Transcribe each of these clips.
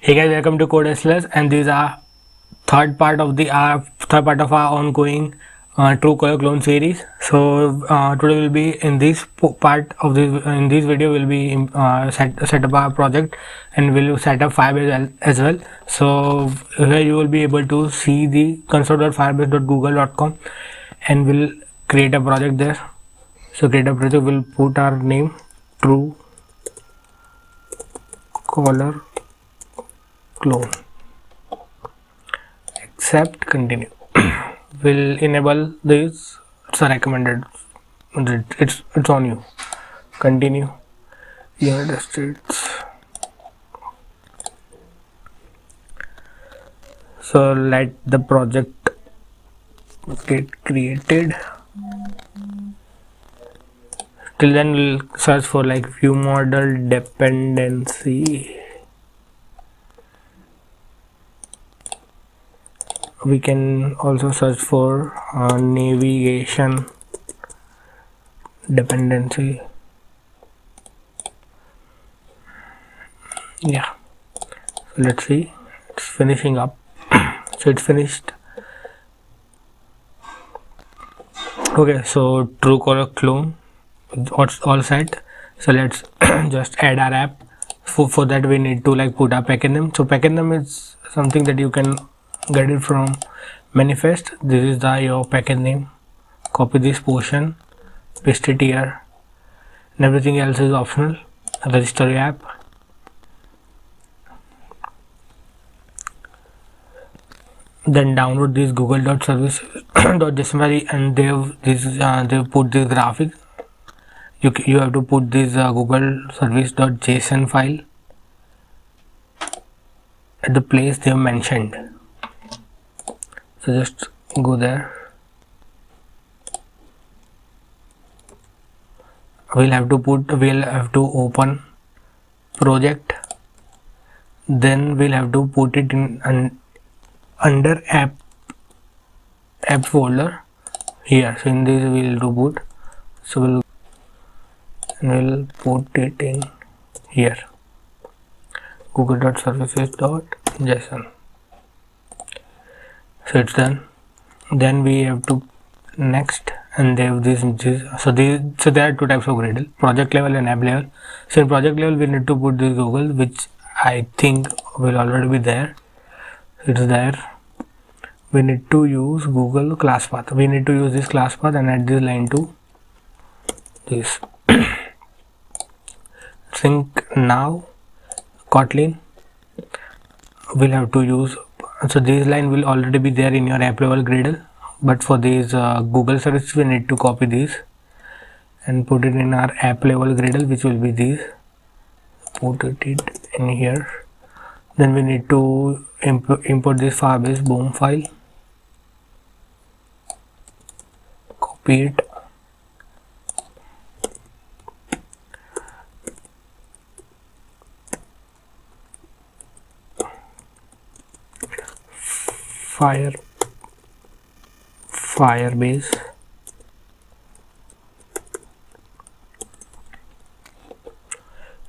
Hey guys, welcome to Code SLS, and this is our third part of our ongoing Truecaller clone series. So today will be in this part of this in this video will be set up our project, and we'll set up Firebase as well. So here you will be able to see the console.firebase.google.com, and we'll create a project there. So create a project. We'll put our name Truecaller clone. Accept, continue. Will enable this. It's a recommended. It's on you. Continue. United States. So let the project get created. Till then we'll search for like view model dependency. We can also search for navigation dependency. Yeah, so let's see, it's finishing up. So it's finished. Okay, so Truecaller clone, it's all set. So let's just add our app. For that we need to like put our package name. So package name is something that you can get it from manifest. This is your package name. Copy this portion, paste it here, and everything else is optional. Register your app. Then download this google.service.json, and they've put this graphic. You have to put this google service.json file at the place they have mentioned. So just go there. We'll have to open project, then we'll have to put it in under app folder here. So in this we'll do put, so we'll put it in here, google.services.json. So it's done. Then we have to next, and they have this. So there are two types of Gradle: project level and app level. So in project level we need to put this Google, which I think will already be there. It's there. We need to use Google class path. We need to use this class path and add this line to this. Sync now Kotlin. We'll have to use, so this line will already be there in your app level Gradle, but for these Google services we need to copy this and put it in our app level Gradle, which will be this. Put it in here. Then we need to import this Firebase BOM file, copy it, Firebase,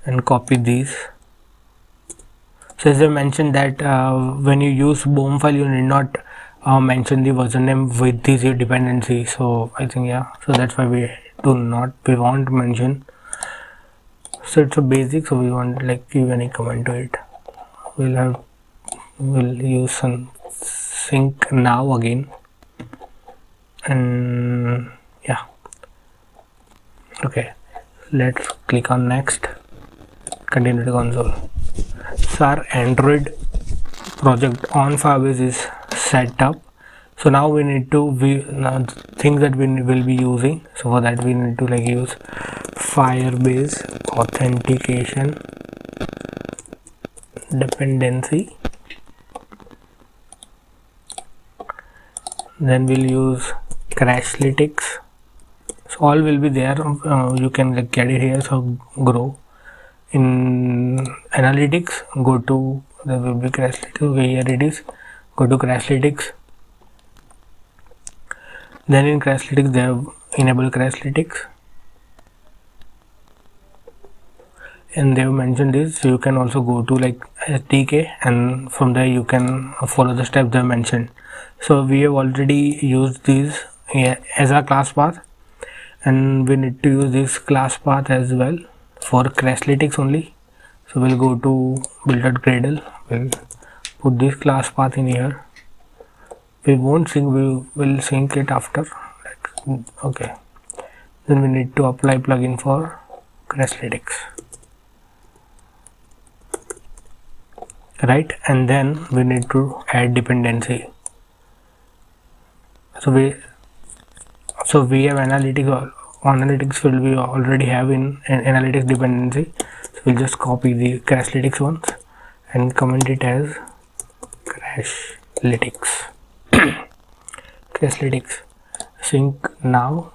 and copy these. So as I mentioned that when you use BOM file, you need not mention the version name with this dependency. So I think so that's why we won't mention. So it's a basic, so we won't like give any comment to it. We'll use some sync now again, and okay, let's click on next, continue to console. So our Android project on Firebase is set up. So now we need to things that we will be using. So for that we need to like use Firebase authentication dependency. Then we'll use Crashlytics. So all will be there. You can like get it here. So grow in analytics, go to, there will be Crashlytics. Okay, here it is. Go to Crashlytics. Then in Crashlytics they have enabled Crashlytics. and they have mentioned this. So you can also go to like SDK, and from there you can follow the steps they have mentioned. So we have already used these as our class path, and we need to use this class path as well for Crashlytics only. So we'll go to build.gradle, we'll put this class path in here. We won't sync, we will sync it after, like, okay. Then we need to apply plugin for Crashlytics, right? And then we need to add dependency. So we have analytics will we already have in an analytics dependency. So we'll just copy the Crashlytics ones and comment it as Crashlytics. Crashlytics sync now,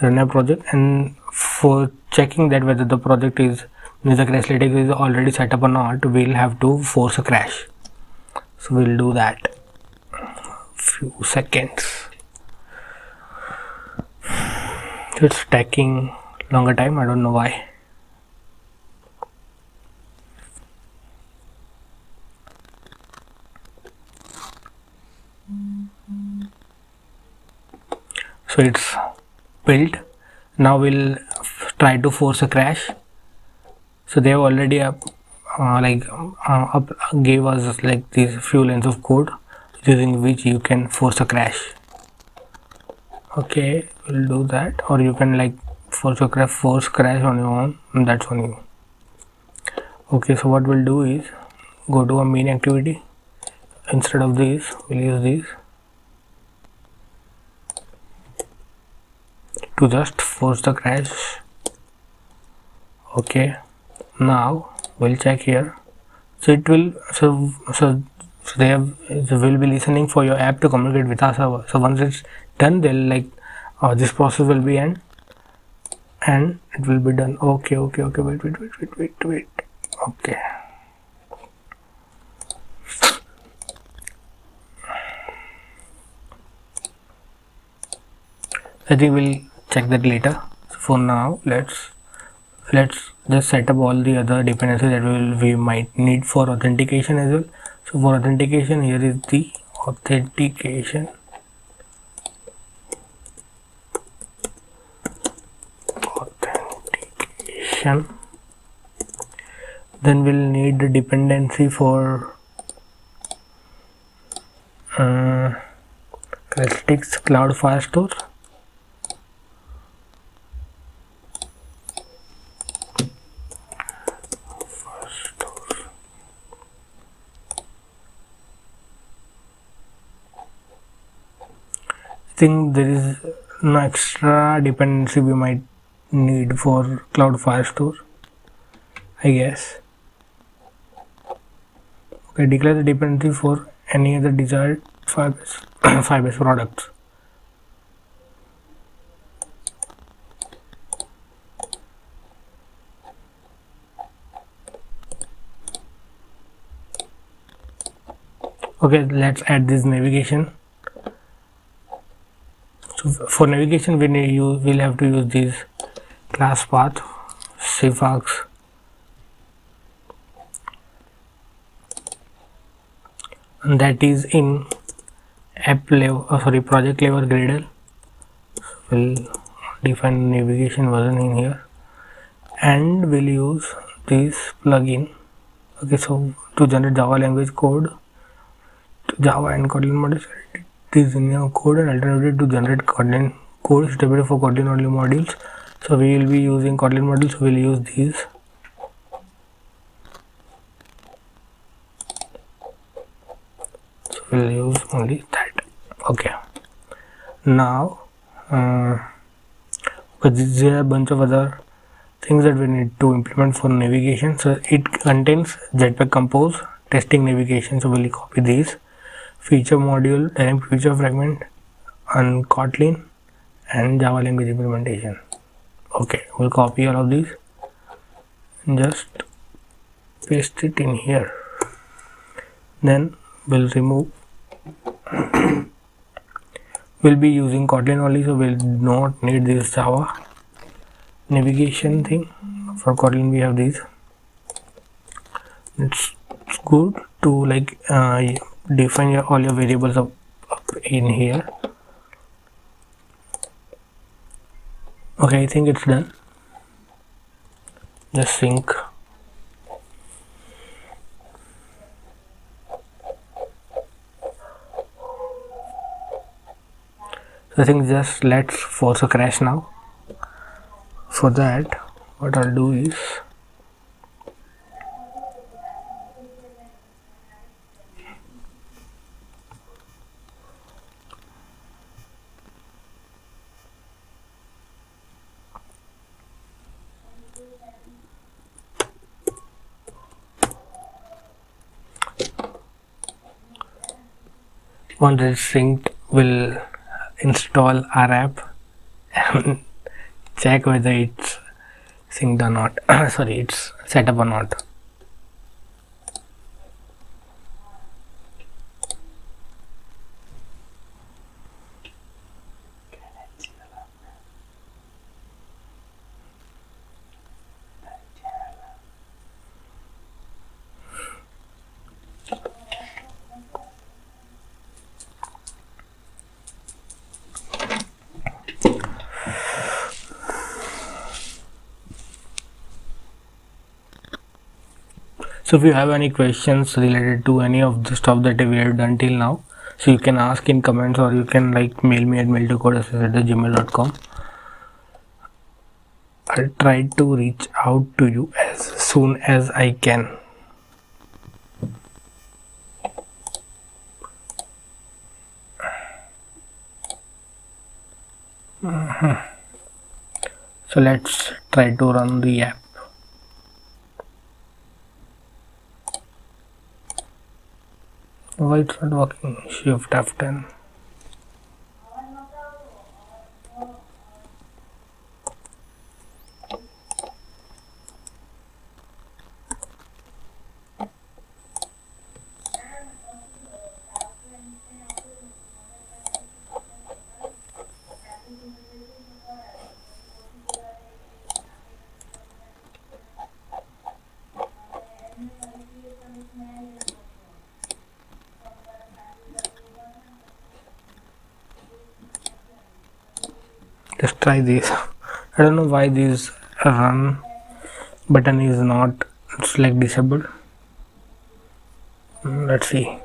run a project, and for checking that whether the project is the Crashlytics is already set up or not, we'll have to force a crash. So we'll do that. Few seconds. It's taking longer time, I don't know why. So it's built. Now we'll try to force a crash. So they have already gave us like these few lines of code using which you can force a crash. Okay, we'll do that, or you can like force crash on your own, and that's on you. Okay, so what we'll do is go to a main activity. Instead of this, we'll use this to just force the crash. Okay, now we'll check here. So it will they will be listening for your app to communicate with our server. So once it's done, they'll like this process will be end and it will be done. Okay, wait. Okay, I think we'll check that later. So for now, let's just set up all the other dependencies that we might need for authentication as well. So for authentication, here is the authentication. Then we'll need the dependency for Crashlytics Cloud Firestore. I think there is no extra dependency we might need for Cloud Firestore, I guess. Okay, declare the dependency for any other desired Firebase products. Okay, let's add this navigation. So for navigation, we'll have to use this class path cfax and that is in project level Gradle. We'll define navigation version in here and we'll use this plugin. Okay, so to generate Java language code to Java and Kotlin modules, this in your code, and alternative to generate Kotlin code stable for Kotlin only modules. So we will be using Kotlin modules, so we'll use these. So we'll use only that. Okay, now there are a bunch of other things that we need to implement for navigation. So it contains Jetpack Compose, testing navigation. So we'll copy these: feature module, dynamic feature fragment, and Kotlin, and Java language implementation. Okay, we'll copy all of these and just paste it in here. Then we'll remove. We'll be using Kotlin only, so we'll not need this Java. navigation thing. For Kotlin we have these. It's good to like define all your variables up in here. Okay, I think it's done. Just sync. So I think just let's force a crash now. For that, what I'll do is once it's synced, we'll install our app and check whether it's synced or not. Sorry, it's set up or not. So if you have any questions related to any of the stuff that we have done till now, so you can ask in comments, or you can like mail me at mail2codeassist@gmail.com. I'll try to reach out to you as soon as I can. So let's try to run the app. Why it's not working? Shift F10. Let's try this. I don't know why this run button is not, it's like disabled. Let's see.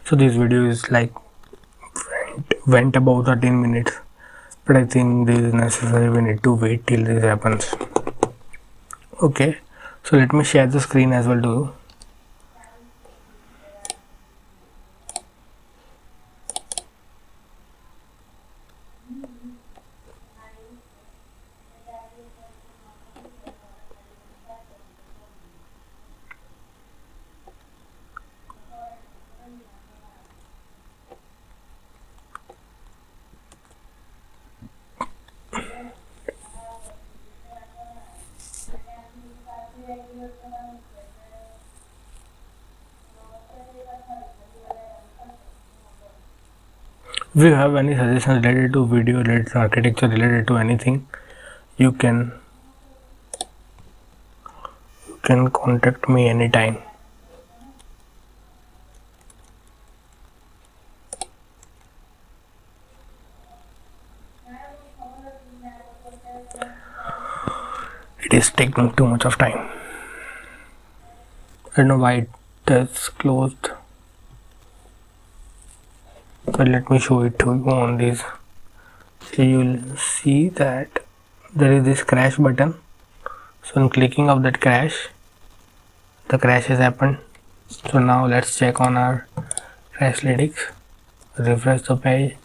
So this video is like went about 13 minutes, but I think this is necessary. We need to wait till this happens. Okay, so let me share the screen as well to you. If you have any suggestions related to video, related to architecture, related to anything, you can contact me anytime. It is taking too much of time. I don't know why it is closed, but let me show it to you on this. So you will see that there is this crash button. So on clicking of that crash, the crash has happened. So now let's check on our Crashlytics. Refresh the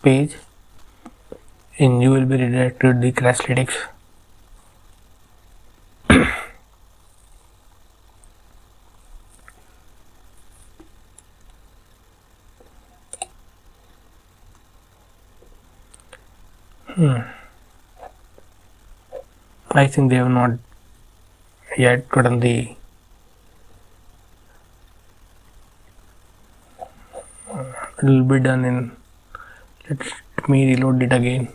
page and you will be redirected to the Crashlytics. I think they have not yet gotten the it will be done in. Let me reload it again.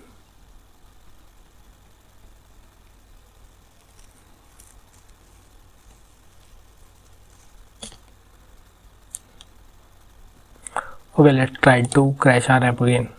Okay, let's try to crash our app again.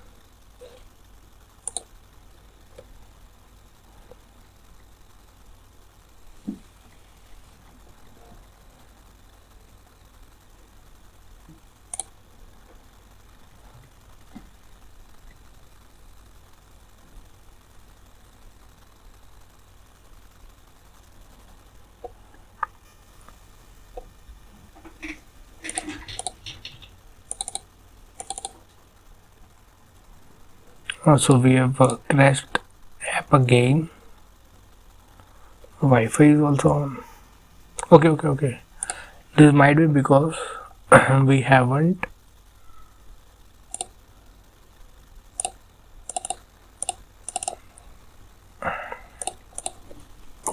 So we have crashed app again. Wi-Fi is also on. Okay. This might be because we haven't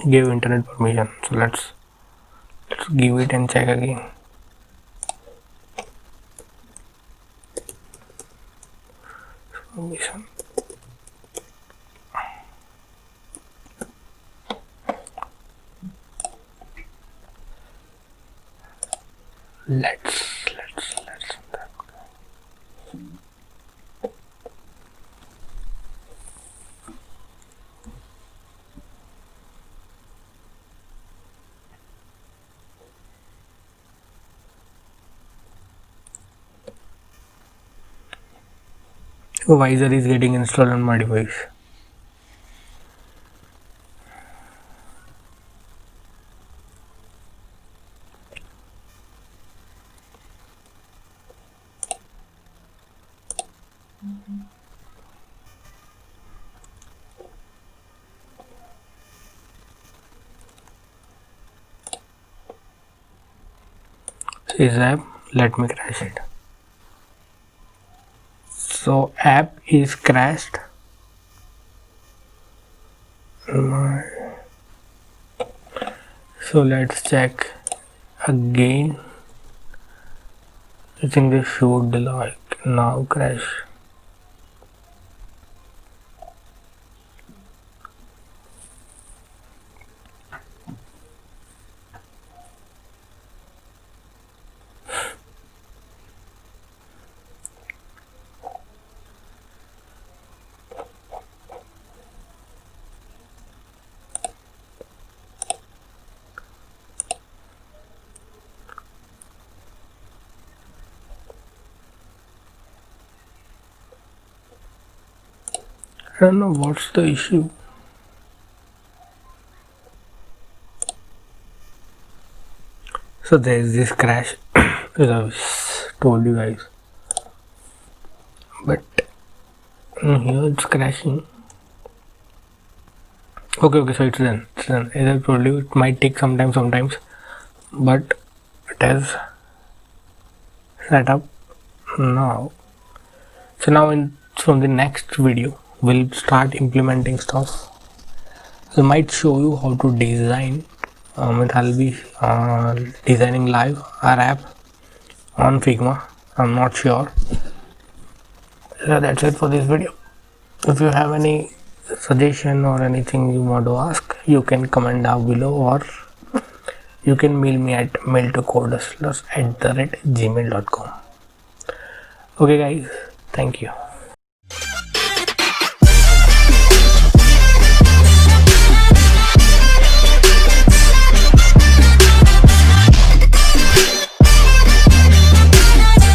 give internet permission. So let's give it and check again. Permission. Let's Visor is getting installed on my device. This app, let me crash it. So app is crashed. So let's check again. I think this should like now crash. I don't know what's the issue. So there is this crash as I told you guys, but here it's crashing. Okay, so it's done. As I told you, it might take sometimes, but it has set up now. So now from the next video we'll start implementing stuff. I might show you how to design. I'll be designing live our app on Figma. I'm not sure. So that's it for this video. If you have any suggestion or anything you want to ask, you can comment down below, or you can mail me at mailtocodehustlers@gmail.com. Okay guys, thank you.